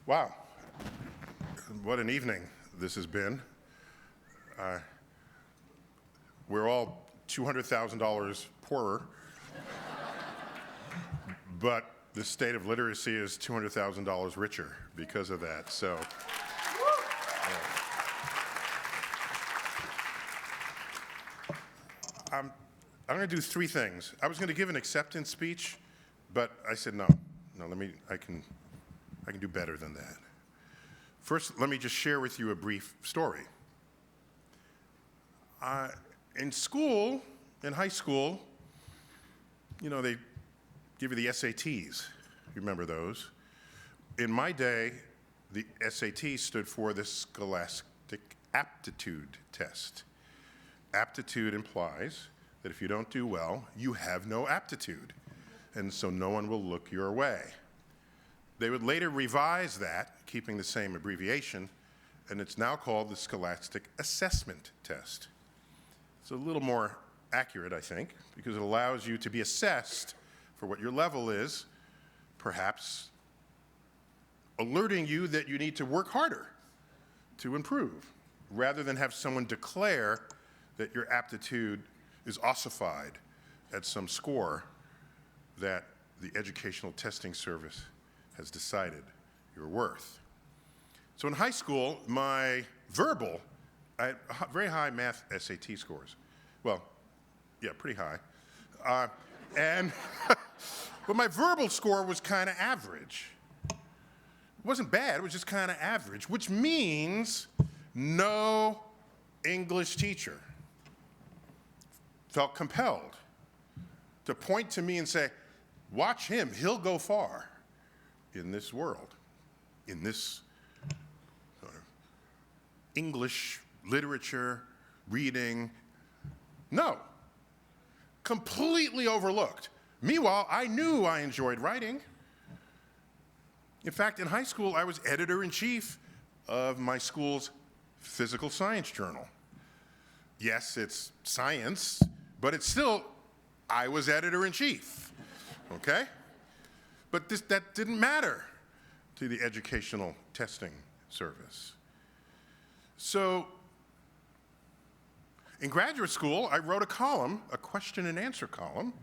Wow, what an evening this has been. We're all $200,000 poorer, but the state of literacy is $200,000 richer because of that. So, I'm going to do three things. I was going to give an acceptance speech, but I said no. I can do better than that. First, let me just share with you a brief story. In school, in high school, they give you the SATs. You remember those? In my day, the SAT stood for the Scholastic Aptitude Test. Aptitude implies that if you don't do well, you have no aptitude, and so no one will look your way. They would later revise that, keeping the same abbreviation, and it's now called the Scholastic Assessment Test. It's a little more accurate, I think, because it allows you to be assessed for what your level is, perhaps alerting you that you need to work harder to improve, rather than have someone declare that your aptitude is ossified at some score that the Educational Testing Service has decided you're worth. So in high school, my verbal, I had very high math SAT scores. Well, yeah, pretty high. But my verbal score was kind of average. It wasn't bad, it was just kind of average, which means no English teacher felt compelled to point to me and say, watch him, he'll go far in this world, in this sort of English literature, reading. No, completely overlooked. Meanwhile, I knew I enjoyed writing. In fact, in high school, I was editor-in-chief of my school's physical science journal. Yes, it's science, but it's still, I was editor-in-chief, okay? But that didn't matter to the Educational Testing Service. So in graduate school, I wrote a column, a question and answer column,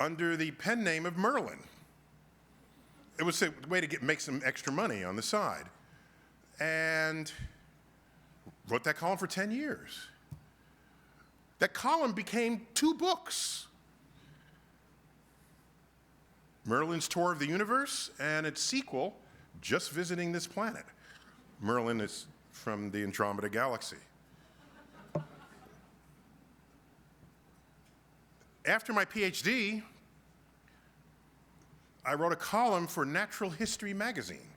under the pen name of Merlin. It was a way to make some extra money on the side. And wrote that column for 10 years. That column became 2 books. Merlin's Tour of the Universe and its sequel, Just Visiting This Planet. Merlin is from the Andromeda Galaxy. After my PhD, I wrote a column for Natural History magazine.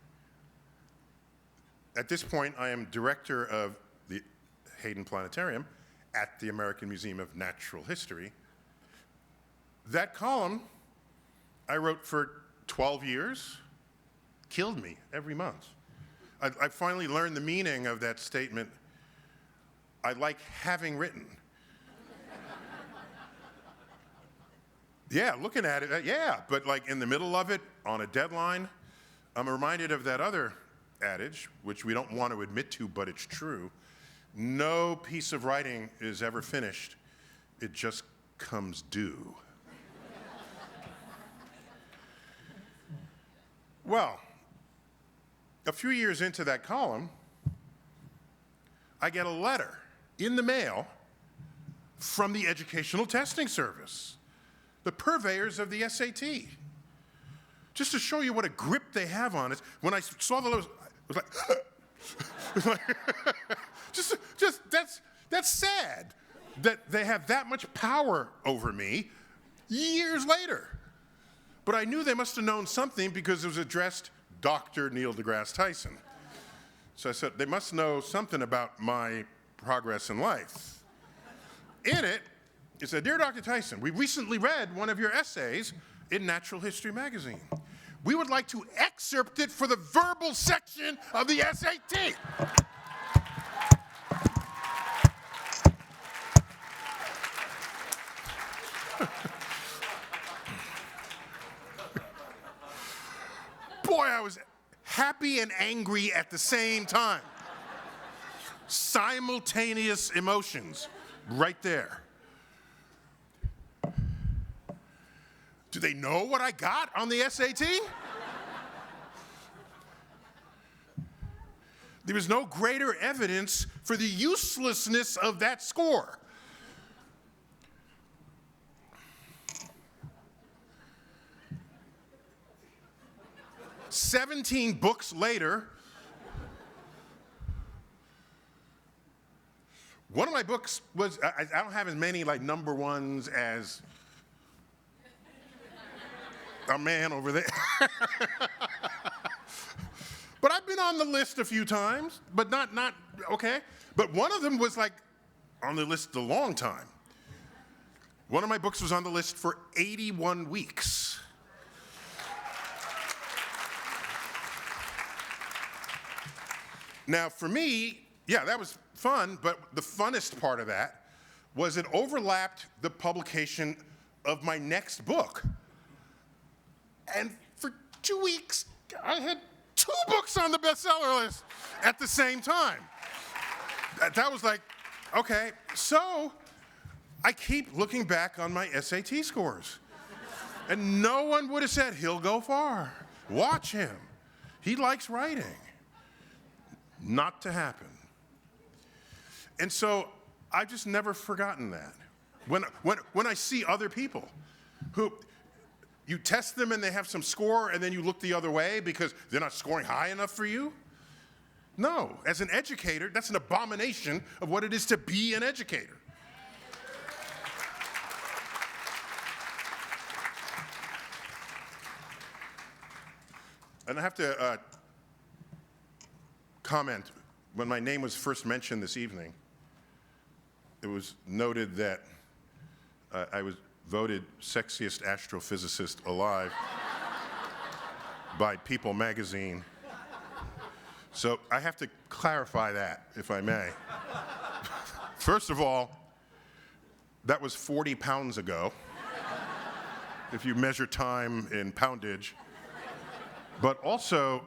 At this point, I am director of the Hayden Planetarium at the American Museum of Natural History. That column I wrote for 12 years, killed me every month. I finally learned the meaning of that statement, I like having written. Yeah, looking at it, yeah, but like in the middle of it, on a deadline, I'm reminded of that other adage, which we don't want to admit to, but it's true. No piece of writing is ever finished, it just comes due. Well, a few years into that column, I get a letter in the mail from the Educational Testing Service, the purveyors of the SAT. Just to show you what a grip they have on it, when I saw the letter, I was like, that's sad that they have that much power over me years later. But I knew they must have known something because it was addressed Dr. Neil deGrasse Tyson. So I said, they must know something about my progress in life. In it, it said, Dear Dr. Tyson, we recently read one of your essays in Natural History magazine. We would like to excerpt it for the verbal section of the SAT. Boy, I was happy and angry at the same time. Simultaneous emotions right there. Do they know what I got on the SAT? There was no greater evidence for the uselessness of that score. "17 books later, one of my books was, I don't have as many like number ones as a man over there. But I've been on the list a few times, but not, okay. But one of them was like on the list a long time. One of my books was on the list for 81 weeks. Now, for me, yeah, that was fun, but the funnest part of that was it overlapped the publication of my next book. And for 2 weeks, I had 2 books on the bestseller list at the same time. That was like, okay, so I keep looking back on my SAT scores. And no one would have said, he'll go far. Watch him. He likes writing. Not to happen. And so I've just never forgotten that. When I see other people who, you test them and they have some score and then you look the other way because they're not scoring high enough for you. No, as an educator, that's an abomination of what it is to be an educator. And I have to comment, when my name was first mentioned this evening, it was noted that I was voted sexiest astrophysicist alive by People magazine. So I have to clarify that, if I may. First of all, that was 40 pounds ago, if you measure time in poundage. But also,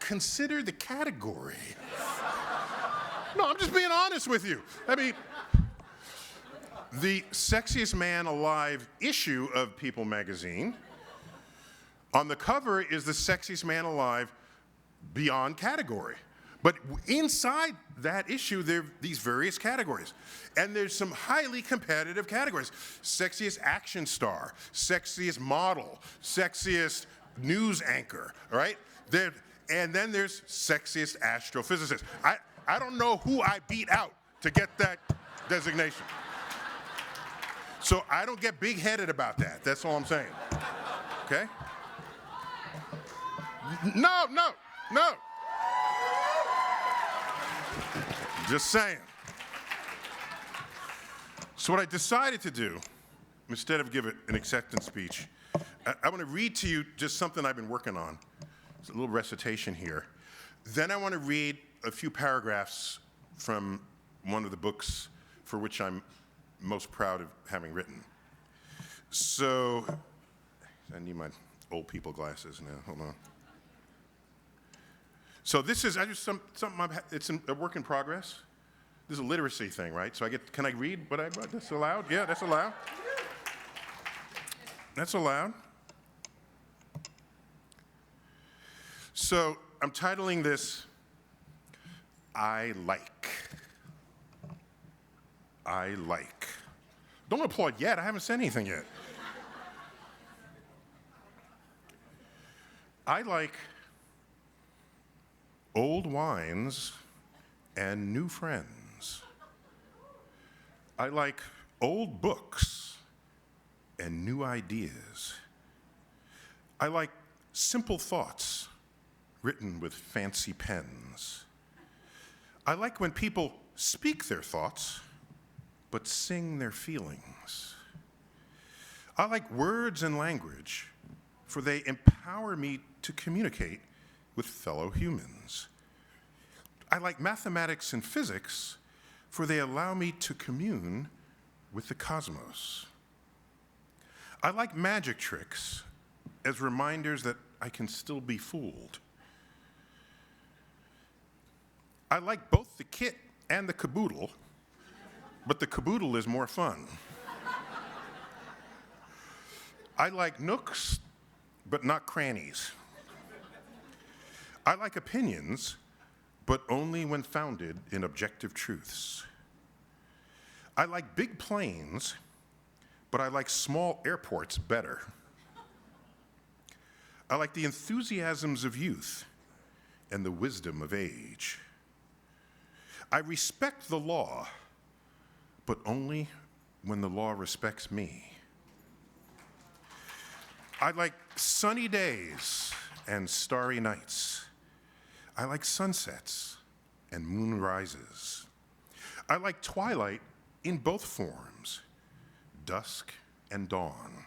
consider the category. No, I'm just being honest with you. I mean, the Sexiest Man Alive issue of People magazine, on the cover is the Sexiest Man Alive beyond category. But inside that issue, there are these various categories. And there's some highly competitive categories. Sexiest action star, sexiest model, sexiest news anchor, right? And then there's sexiest astrophysicist. I don't know who I beat out to get that designation. So I don't get big-headed about that. That's all I'm saying. Okay? No. Just saying. So what I decided to do, instead of give it an acceptance speech, I want to read to you just something I've been working on. It's a little recitation here. Then I want to read a few paragraphs from one of the books for which I'm most proud of having written. So, I need my old people glasses now, hold on. So this is, it's a work in progress. This is a literacy thing, right? So can I read what I wrote? That's allowed? Yeah, that's allowed. That's allowed. So I'm titling this, I Like. I like. Don't applaud yet, I haven't said anything yet. I like old wines and new friends. I like old books and new ideas. I like simple thoughts written with fancy pens. I like when people speak their thoughts but sing their feelings. I like words and language, for they empower me to communicate with fellow humans. I like mathematics and physics, for they allow me to commune with the cosmos. I like magic tricks as reminders that I can still be fooled. I like both the kit and the caboodle, but the caboodle is more fun. I like nooks, but not crannies. I like opinions, but only when founded in objective truths. I like big planes, but I like small airports better. I like the enthusiasms of youth and the wisdom of age. I respect the law, but only when the law respects me. I like sunny days and starry nights. I like sunsets and moonrises. I like twilight in both forms, dusk and dawn.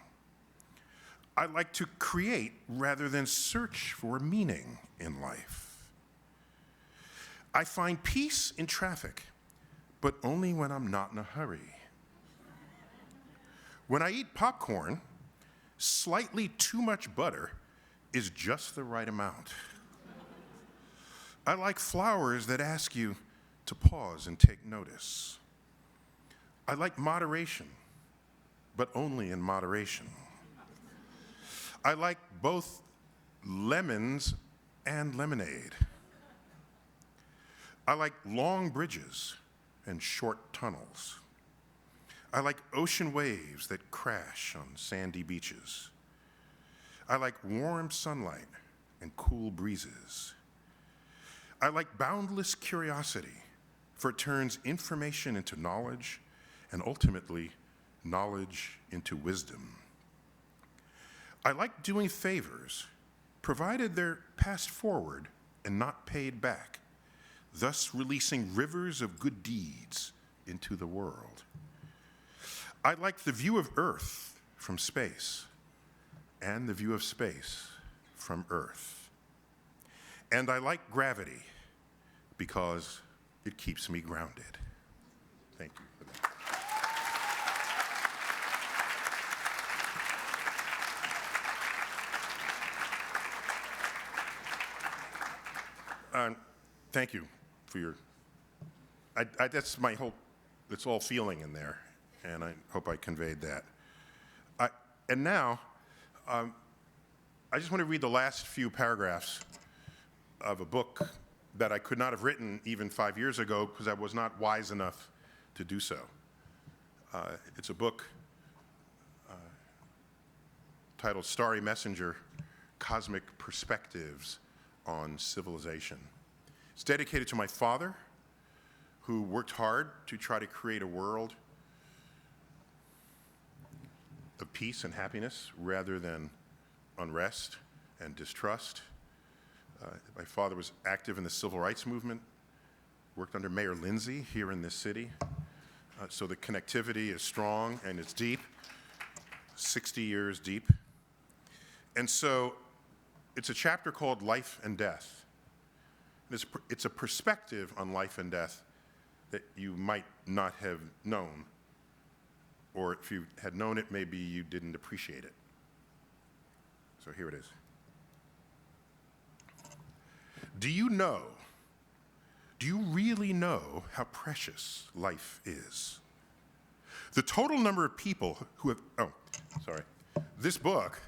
I like to create rather than search for meaning in life. I find peace in traffic, but only when I'm not in a hurry. When I eat popcorn, slightly too much butter is just the right amount. I like flowers that ask you to pause and take notice. I like moderation, but only in moderation. I like both lemons and lemonade. I like long bridges and short tunnels. I like ocean waves that crash on sandy beaches. I like warm sunlight and cool breezes. I like boundless curiosity, for it turns information into knowledge and ultimately knowledge into wisdom. I like doing favors, provided they're passed forward and not paid back, thus releasing rivers of good deeds into the world. I like the view of Earth from space and the view of space from Earth. And I like gravity because it keeps me grounded. Thank you for that. Thank you for your, that's my whole, it's all feeling in there, and I hope I conveyed that. And now, I just want to read the last few paragraphs of a book that I could not have written even 5 years ago because I was not wise enough to do so. It's a book titled Starry Messenger, Cosmic Perspectives on Civilization. It's dedicated to my father, who worked hard to try to create a world of peace and happiness rather than unrest and distrust. My father was active in the civil rights movement, worked under Mayor Lindsay here in this city. So the connectivity is strong and it's deep, 60 years deep. And so it's a chapter called Life and Death. It's a perspective on life and death that you might not have known, or if you had known it, maybe you didn't appreciate it. So here it is. Do you really know how precious life is? The total number of people who have, this book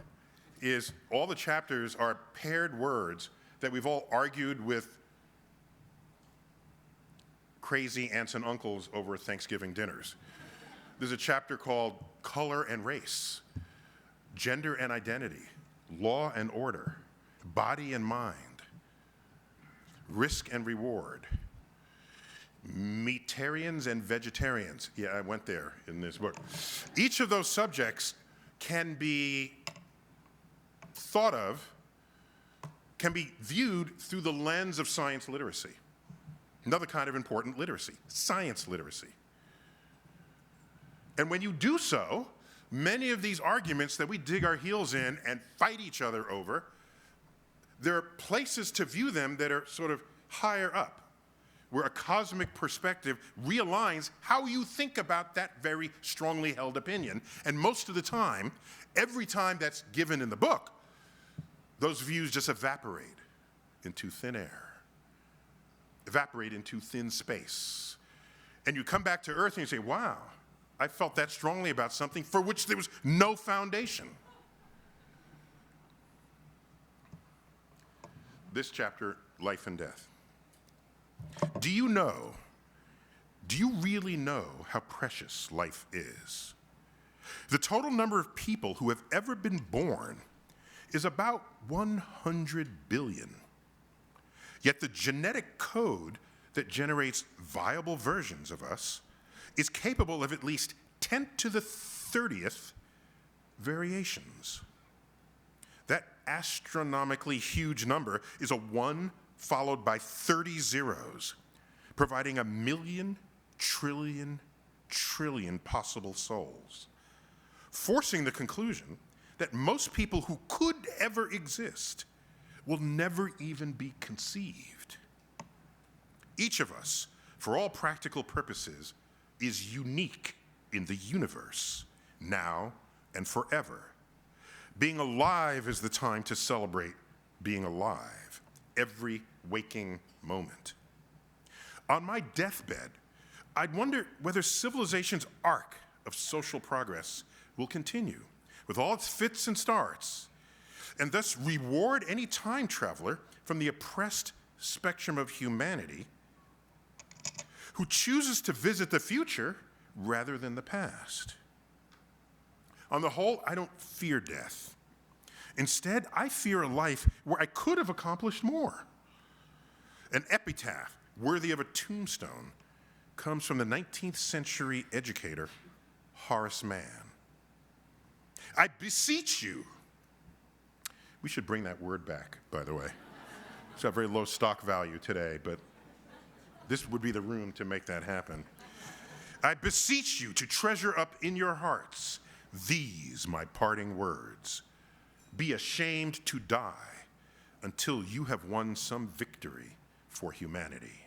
is, all the chapters are paired words that we've all argued with crazy aunts and uncles over Thanksgiving dinners. There's a chapter called Color and Race, Gender and Identity, Law and Order, Body and Mind, Risk and Reward, Meatarians and Vegetarians. Yeah, I went there in this book. Each of those subjects can be thought of, can be viewed through the lens of science literacy. Another kind of important literacy, science literacy. And when you do so, many of these arguments that we dig our heels in and fight each other over, there are places to view them that are sort of higher up, where a cosmic perspective realigns how you think about that very strongly held opinion. And most of the time, every time that's given in the book, those views just evaporate into thin air, evaporate into thin space. And you come back to Earth and you say, wow, I felt that strongly about something for which there was no foundation. This chapter, life and death. Do you really know how precious life is? The total number of people who have ever been born is about 100 billion. Yet the genetic code that generates viable versions of us is capable of at least 10 to the 30th variations. That astronomically huge number is a 1 followed by 30 zeros, providing 1,000,000 trillion possible souls, forcing the conclusion that most people who could ever exist will never even be conceived. Each of us, for all practical purposes, is unique in the universe, now and forever. Being alive is the time to celebrate being alive, every waking moment. On my deathbed, I'd wonder whether civilization's arc of social progress will continue, with all its fits and starts, and thus reward any time traveler from the oppressed spectrum of humanity who chooses to visit the future rather than the past. On the whole, I don't fear death. Instead, I fear a life where I could have accomplished more. An epitaph worthy of a tombstone comes from the 19th century educator Horace Mann. I beseech you. We should bring that word back, by the way. It's got very low stock value today, but this would be the room to make that happen. I beseech you to treasure up in your hearts these my parting words. Be ashamed to die until you have won some victory for humanity.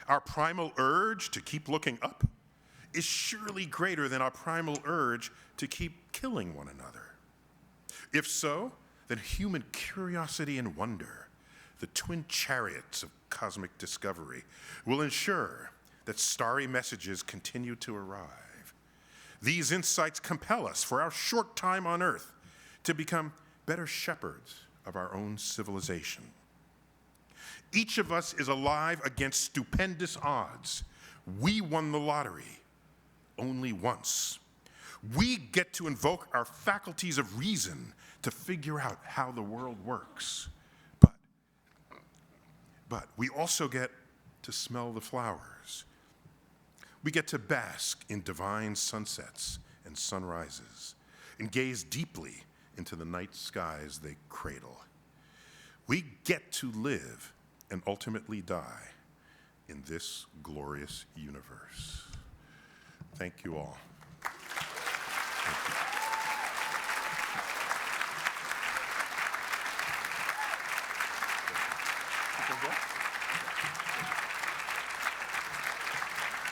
Our primal urge to keep looking up is surely greater than our primal urge to keep killing one another. If so, then human curiosity and wonder, the twin chariots of cosmic discovery, will ensure that starry messages continue to arrive. These insights compel us, for our short time on Earth, to become better shepherds of our own civilization. Each of us is alive against stupendous odds. We won the lottery only once. We get to invoke our faculties of reason to figure out how the world works. But we also get to smell the flowers. We get to bask in divine sunsets and sunrises and gaze deeply into the night skies they cradle. We get to live and ultimately die in this glorious universe. Thank you all.